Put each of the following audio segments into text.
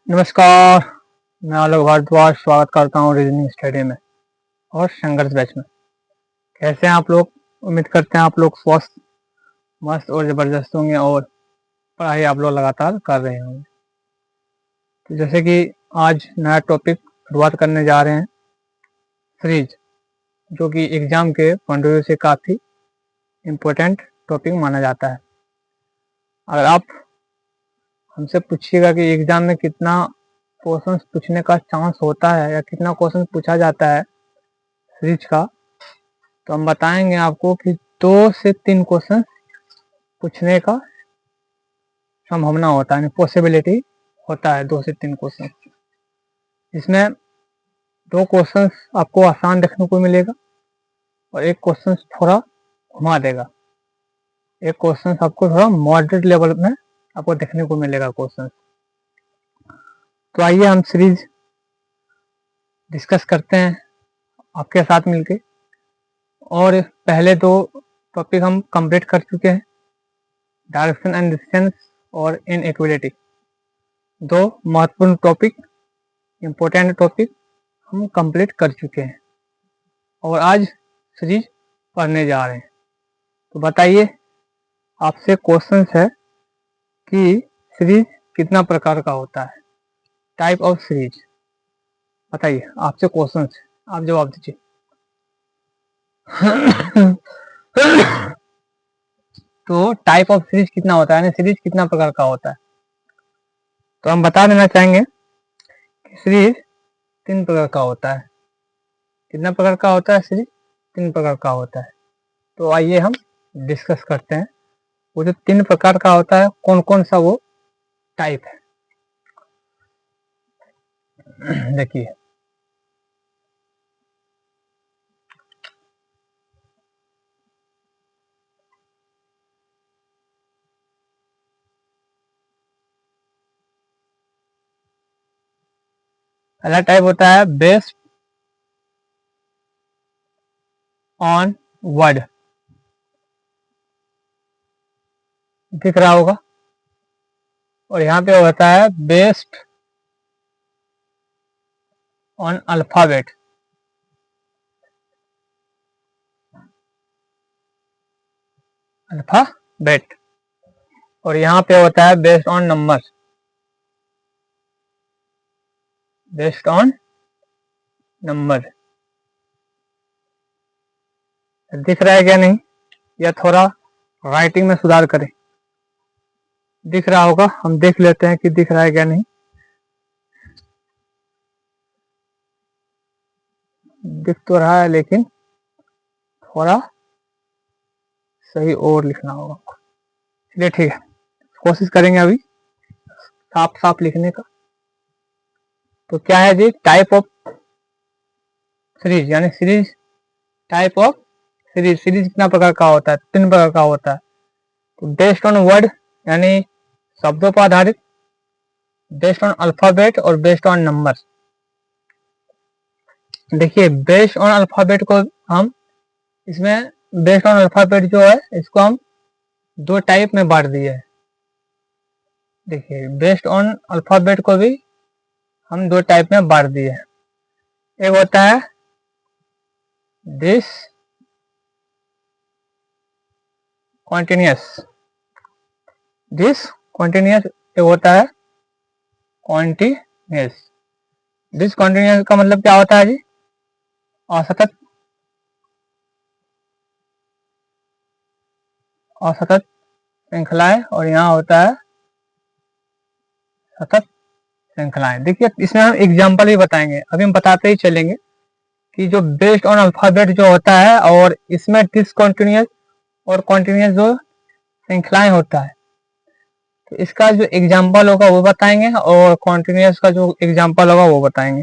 नमस्कार। मैं आलोक भारद्वाज स्वागत करता हूँ रीजनिंग स्टडी में और संघर्ष बैच में। कैसे हैं आप लोग? उम्मीद करते हैं आप लोग स्वस्थ, मस्त और ज़बरदस्त होंगे और पढ़ाई आप लोग लगातार कर रहे होंगे। तो जैसे कि आज नया टॉपिक शुरुआत करने जा रहे हैं, सीरीज, जो कि एग्ज़ाम के पॉइंट ऑफ व्यू से काफ़ी इम्पोर्टेंट टॉपिक माना जाता है। अगर आप हमसे पूछिएगा कि एग्ज़ाम में कितना क्वेश्चन पूछने का चांस होता है या कितना क्वेश्चन पूछा जाता है सीरीज का, तो हम बताएंगे आपको कि 2 से 3 क्वेश्चन पूछने का संभावना होता है, पॉसिबिलिटी होता है 2 से 3 क्वेश्चन। इसमें 2 क्वेश्चन आपको आसान देखने को मिलेगा और एक क्वेश्चन थोड़ा घुमा देगा। एक क्वेश्चन आपको थोड़ा मॉडरेट लेवल में आपको देखने को मिलेगा क्वेश्चन। तो आइए हम सीरीज डिस्कस करते हैं आपके साथ मिलके। और पहले 2 टॉपिक हम कंप्लीट कर चुके हैं, डायरेक्शन एंड डिस्टेंस और इनइक्वालिटी। 2 महत्वपूर्ण टॉपिक, इम्पोर्टेंट टॉपिक हम कंप्लीट कर चुके हैं और आज सीरीज पढ़ने जा रहे हैं। तो बताइए, आपसे क्वेश्चन है कि सीरीज कितना प्रकार का होता है, टाइप ऑफ सीरीज। बताइए, आपसे क्वेश्चन है, आप जवाब दीजिए। तो टाइप ऑफ सीरीज कितना होता है, यानी सीरीज कितना प्रकार का होता है। तो हम बता देना चाहेंगे कि सीरीज 3 प्रकार का होता है। कितना प्रकार का होता है सीरीज? 3 प्रकार का होता है। तो आइए हम डिस्कस करते हैं वो जो 3 प्रकार का होता है, कौन कौन सा वो टाइप है। देखिए, पहला टाइप होता है बेस्ड ऑन वर्ड। दिख रहा होगा। और यहाँ पे होता है बेस्ड ऑन अल्फाबेट। अल्फाबेट। और यहाँ पे होता है based on number. Based on number. दिख रहा है क्या नहीं, या थोड़ा राइटिंग में सुधार करें? दिख रहा होगा, हम देख लेते हैं कि दिख रहा है क्या नहीं। दिख तो रहा है, लेकिन थोड़ा सही और लिखना होगा। चलिए ठीक है, कोशिश करेंगे अभी साफ साफ लिखने का। तो क्या है जी, टाइप ऑफ सीरीज, यानी series, type of series. Series कितना प्रकार का होता है? 3 प्रकार का होता है। तो बेस्ड ऑन वर्ड, यानी शब्दों पर आधारित, बेस्ड ऑन अल्फाबेट और बेस्ड ऑन नंबर। देखिए, बेस्ड ऑन अल्फाबेट को हम इसमें, बेस्ड ऑन अल्फाबेट जो है इसको हम 2 टाइप में बांट दिए है। देखिए, बेस्ड ऑन अल्फाबेट को भी हम 2 टाइप में बांट दिए हैं। एक होता है दिस कॉन्टिन्यूस। दिस कॉन्टिन्यूस एक होता है कॉन्टिन्यूस। दिस कॉन्टिन्यूस का मतलब क्या होता है जी? असतत। असतत श्रृंखलाएं। और यहाँ होता है सतत श्रृंखलाएं। देखिए, इसमें हम एग्जाम्पल भी बताएंगे, अभी हम बताते ही चलेंगे कि जो बेस्ड ऑन अल्फाबेट जो होता है और इसमें डिसकंटिन्यूअस और कॉन्टिन्यूअस जो श्रृंखलाएं होता है, तो इसका जो एग्जाम्पल होगा वो बताएंगे और कॉन्टिन्यूअस का जो एग्जाम्पल होगा वो बताएंगे।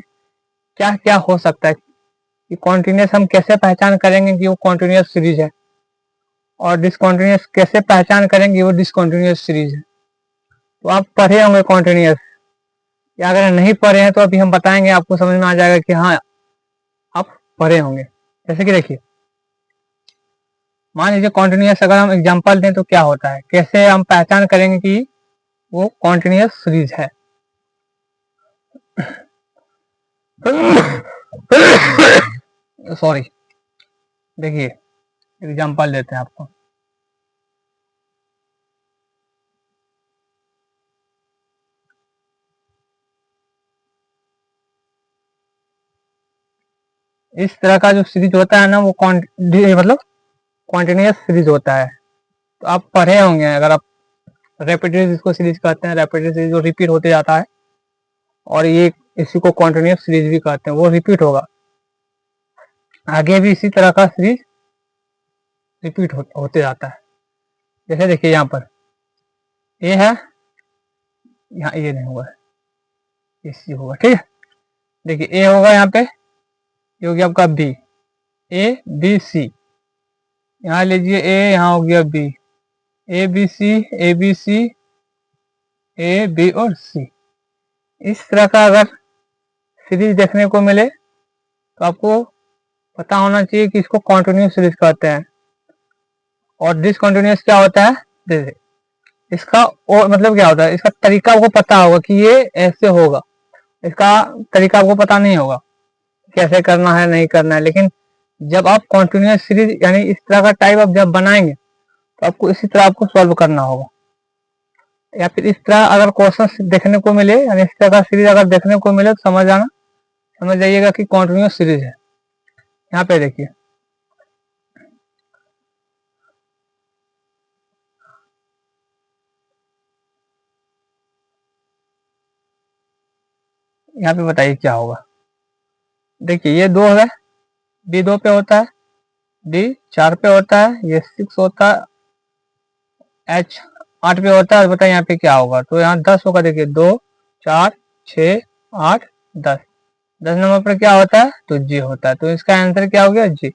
क्या क्या हो सकता है कि कॉन्टिन्यूअस हम कैसे पहचान करेंगे कि वो कॉन्टिन्यूअस सीरीज है, और डिसकंटिन्यूअस कैसे पहचान करेंगे वो डिसकंटिन्यूअस सीरीज है। तो आप पढ़े होंगे कॉन्टिन्यूअस, या अगर नहीं पढ़े हैं तो अभी हम बताएंगे, आपको समझ में आ जाएगा कि हाँ आप पढ़े होंगे। जैसे कि देखिए, मान लीजिए कॉन्टिन्यूअस अगर हम एग्जांपल दें तो क्या होता है, कैसे हम पहचान करेंगे कि वो कॉन्टिन्यूअस सीरीज है। सॉरी, देखिए एग्जांपल देते हैं आपको। इस तरह का जो सीरीज होता है ना वो मतलब कॉन्टिन्यूस सीरीज होता है। तो आप पढ़े होंगे, अगर आप रेपिटेड इसको सीरीज कहते हैं, रेपिटेड सीरीज जो रिपीट होते जाता है, और ये इसी को कॉन्टिन्यूस सीरीज भी कहते हैं, वो रिपीट होगा। आगे भी इसी तरह का सीरीज रिपीट होते जाता है। जैसे देखिए यहाँ पर ए है, यहाँ ए नहीं होगा, ये सी होगा, ठीक है। देखिए ए होगा यहाँ पे, ये हो गया आपका बी, ए बी सी, यहाँ लीजिए ए, यहाँ हो गया B, A B C, A B C, A B और सी। इस तरह का अगर सीरीज देखने को मिले तो आपको पता होना चाहिए कि इसको कॉन्टिन्यूस सीरीज कहते हैं। और डिसकंटिन्यूस क्या होता है, जैसे इसका और मतलब क्या होता है, इसका तरीका आपको पता होगा कि ये ऐसे होगा, इसका तरीका आपको पता नहीं होगा कैसे करना है नहीं करना है। लेकिन जब आप कॉन्टिन्यूस सीरीज यानी इस तरह का टाइप आप जब बनाएंगे तो आपको इसी तरह आपको सॉल्व करना होगा। या फिर इस तरह अगर क्वेश्चन देखने को मिले, यानी इस तरह का सीरीज अगर देखने को मिले तो समझ जाइएगा कि कॉन्टिन्यूस सीरीज है। यहाँ पे देखिए यहाँ पे बताइए क्या होगा। देखिए ये 2 है, बी 2 पे होता है, डी 4 पे होता है, ये 6 होता है, एच 8 पे होता है। बताइए यहाँ पे क्या होगा, तो यहाँ 10 होगा। देखिए 2 4 6 8 10, 10 नंबर पर क्या होता है, तो जी होता है। तो इसका आंसर क्या हो गया, जी।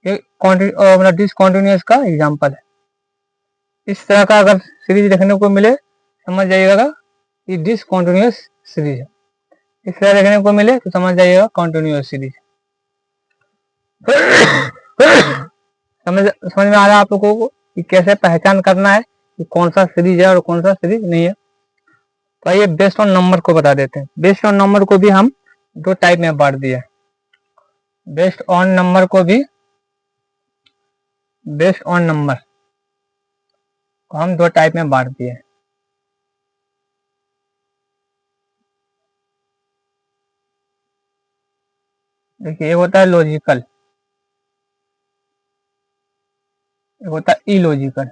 ये मतलब डिसकंटिन्यूअस का एग्जांपल है। इस तरह का अगर सीरीज देखने को मिले समझ जाइएगा कि डिसकंटिन्यूअस सीरीज है। इस तरह देखने को मिले तो समझ जाइएगा कॉन्टिन्यूअस सीरीज। समझ में आ रहा है आप लोगों को कि कैसे पहचान करना है कि कौन सा सीरीज है और कौन सा सीरीज नहीं है। तो आइए बेस्ड ऑन नंबर को बता देते हैं। बेस्ड ऑन नंबर को भी हम 2 टाइप में बांट दिए। बेस्ड ऑन नंबर को हम 2 टाइप में बांट दिए। देखिए एक होता है लॉजिकल, एक होता है इलॉजिकल।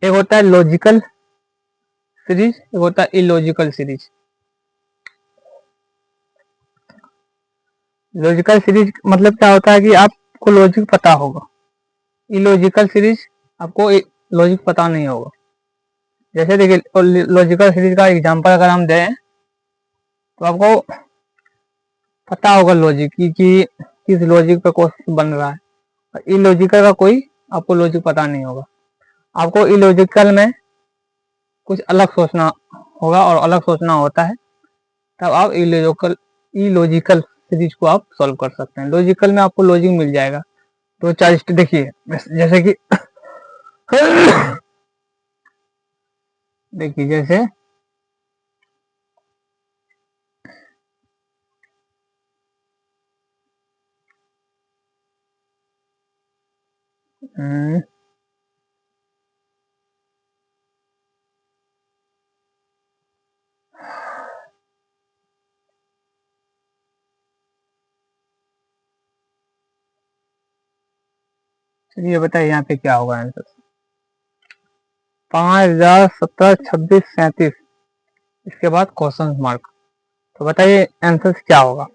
एक होता है लॉजिकल सीरीज, एक होता है इलॉजिकल सीरीज। लॉजिकल सीरीज मतलब क्या होता है कि आपको लॉजिक पता होगा। इलॉजिकल सीरीज आपको लॉजिक पता नहीं होगा। जैसे देखिए लॉजिकल सीरीज का एग्जांपल अगर हम दें तो आपको पता होगा लॉजिक कि किस लॉजिक पे क्वेश्चन बन रहा है। और इलॉजिकल का कोई आपको लॉजिक पता नहीं होगा। आपको इलॉजिकल में कुछ अलग सोचना होगा और अलग सोचना होता है, तब आप इलॉजिकल सीरीज को आप सॉल्व कर सकते हैं। लॉजिकल में आपको लॉजिक मिल जाएगा। तो 4 स्टेप देखिए, जैसे कि देखिए जैसे चलिए बताइए यहाँ पे क्या होगा आंसर। 5000 17 26 37, इसके बाद क्वेश्चन मार्क। तो बताइए आंसर क्या होगा।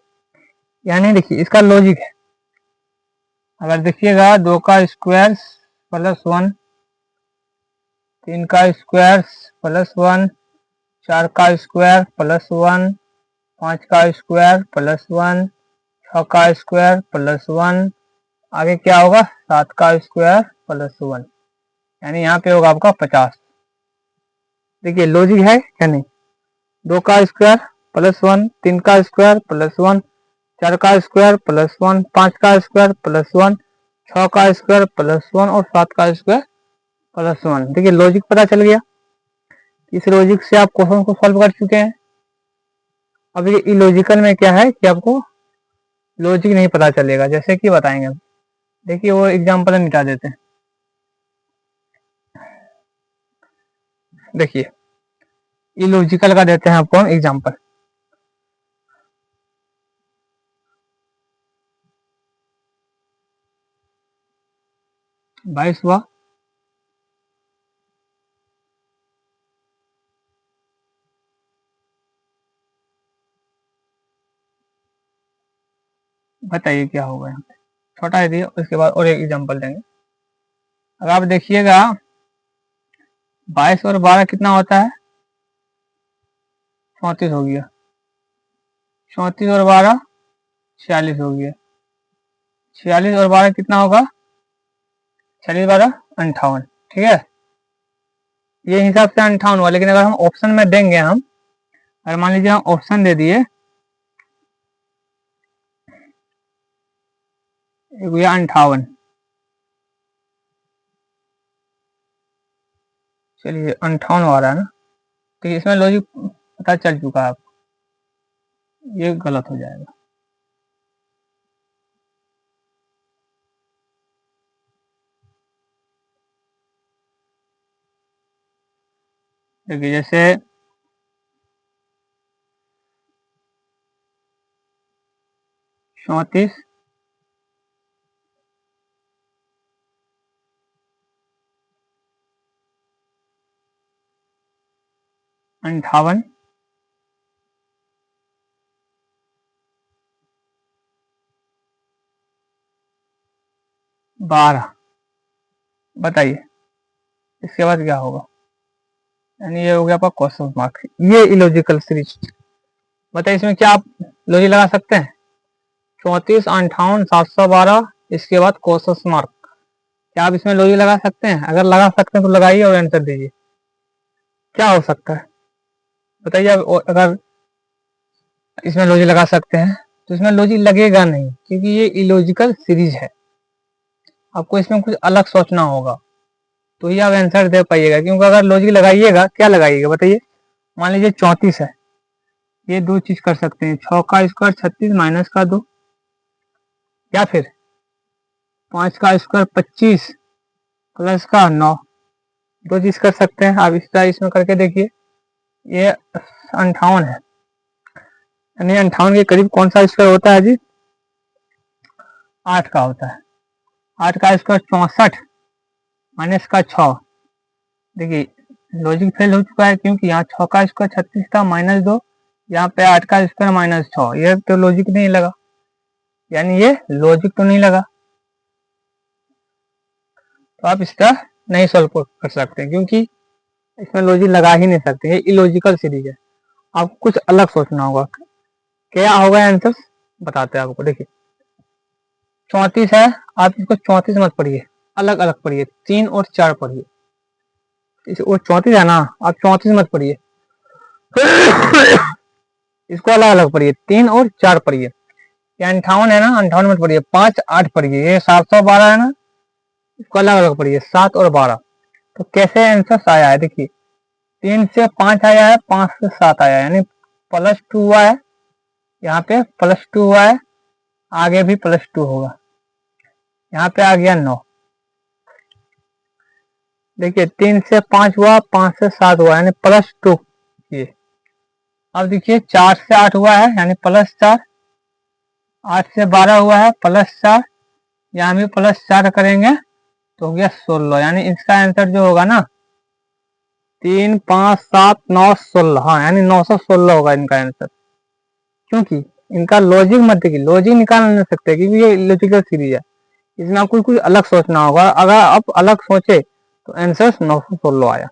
यानी देखिए इसका लॉजिक है, अगर देखिएगा 2 का स्क्वायर +1, 3 का स्क्वायर +1, 4 का स्क्वायर +1, 5 का स्क्वायर +1, 6 का स्क्वायर +1, आगे क्या होगा 7 का स्क्वायर +1, यानी यहाँ पे होगा आपका 50। देखिए लॉजिक है क्या नहीं। 2 का स्क्वायर +1, 3 का स्क्वायर +1, 4 का स्क्वायर +1, 5 का स्क्वायर +1, 6 का स्क्वायर +1 और 7 का स्क्वायर +1। देखिए लॉजिक पता चल गया। इस लॉजिक से आप क्वेश्चन को सॉल्व कर चुके हैं। अब ये इलॉजिकल में क्या है कि आपको लॉजिक नहीं पता चलेगा, जैसे कि बताएंगे। देखिए वो एग्जांपल हम मिटा देते हैं। देखिए इलॉजिकल का देते हैं आपको हम एग्जांपल। बाईस हुआ, बताइए क्या होगा यहाँ पे। छोटा है दिया, उसके बाद और एक एग्जांपल देंगे। अगर आप देखिएगा 22 और 12 कितना होता है, 34 हो गया। 34 और 12 46 हो गया। 46 और 12 कितना होगा, 46 12 58। ठीक है, ये हिसाब से 58 हुआ। लेकिन अगर हम ऑप्शन में देंगे, हम अगर मान लीजिए हम ऑप्शन दे दिए, भैया 58, चलिए 58 आ रहा है ना, तो इसमें लॉजिक पता चल चुका है आपको, ये गलत हो जाएगा। देखिए जैसे 34 58 12, बताइए इसके बाद क्या होगा। यानी ये हो गया आपका क्वेश्चन मार्क। ये इलॉजिकल सीरीज, बताइए इसमें क्या आप लॉजिक लगा सकते हैं। 34 58 712, इसके बाद क्वेश्चन मार्क, क्या आप इसमें लॉजिक लगा सकते हैं। अगर लगा सकते हैं तो लगाइए और आंसर दीजिए, क्या हो सकता है बताइए। अगर इसमें लॉजिक लगा सकते हैं तो इसमें लॉजिक लगेगा नहीं, क्योंकि ये इलॉजिकल सीरीज है। आपको इसमें कुछ अलग सोचना होगा तो ही आप आंसर दे पाइएगा। क्योंकि अगर लॉजिक लगाइएगा, क्या लगाइएगा बताइए। मान लीजिए 34 है, ये दो चीज कर सकते हैं, 6 का स्क्वायर 36 माइनस का 2, या फिर 5 का स्क्वायर 25 प्लस का 9, दो चीज कर सकते हैं। आप इस तरह इसमें करके देखिए, ये 58 है, यानी 58 के करीब कौन सा स्क्वायर होता है जी, 8 का होता है। 8 का स्क्वायर 64 माइनस का 6, देखिए लॉजिक फेल हो चुका है, क्योंकि यहाँ 6 का स्क्वायर 36 था माइनस 2, यहाँ पे 8 का स्क्वायर माइनस 6, ये तो लॉजिक नहीं लगा, यानी ये लॉजिक तो नहीं लगा। तो आप इसका नहीं सॉल्व कर सकते, क्योंकि इसमें लॉजिक लगा ही नहीं सकते, ये इलॉजिकल सीरीज है। आपको कुछ अलग सोचना होगा। क्या होगा आंसर बताते हैं आपको। देखिए 34 है, आप इसको 34 मत पढ़िए, अलग अलग पढ़िए, 3 और 4 पढ़िए। वो 34 है ना, आप 34 मत पढ़िए, इसको अलग अलग पढ़िए, 3 और 4 पढ़िए। ये 58 है ना, 58 मत पढ़िए, 5 8 पढ़िए। ये 712 है ना, इसको अलग अलग पढ़िए, 7 और 12। तो कैसे आंसर आया है, देखिए 3 से 5 आया है, 5 से 7 आया है, यानी +2 हुआ है। यहाँ पे +2 हुआ है, आगे भी +2 होगा। यहाँ पे आ गया 9। देखिए 3 से 5 हुआ, 5 से 7 हुआ, यानी +2 ये। अब देखिए 4 से 8 हुआ है, यानी +4। 8 से 12 हुआ है, +4। यहाँ भी +4 करेंगे तो हो गया 16, यानी इसका आंसर जो होगा ना 3 5 7 9 16, हाँ यानी 916 होगा इनका आंसर। क्योंकि इनका लॉजिक मत देखिए, लॉजिक निकाल नहीं सकते, क्योंकि ये लॉजिकल सीरीज है। इसमें आपको कुछ अलग सोचना होगा। अगर आप अलग सोचे तो आंसर 916 आया।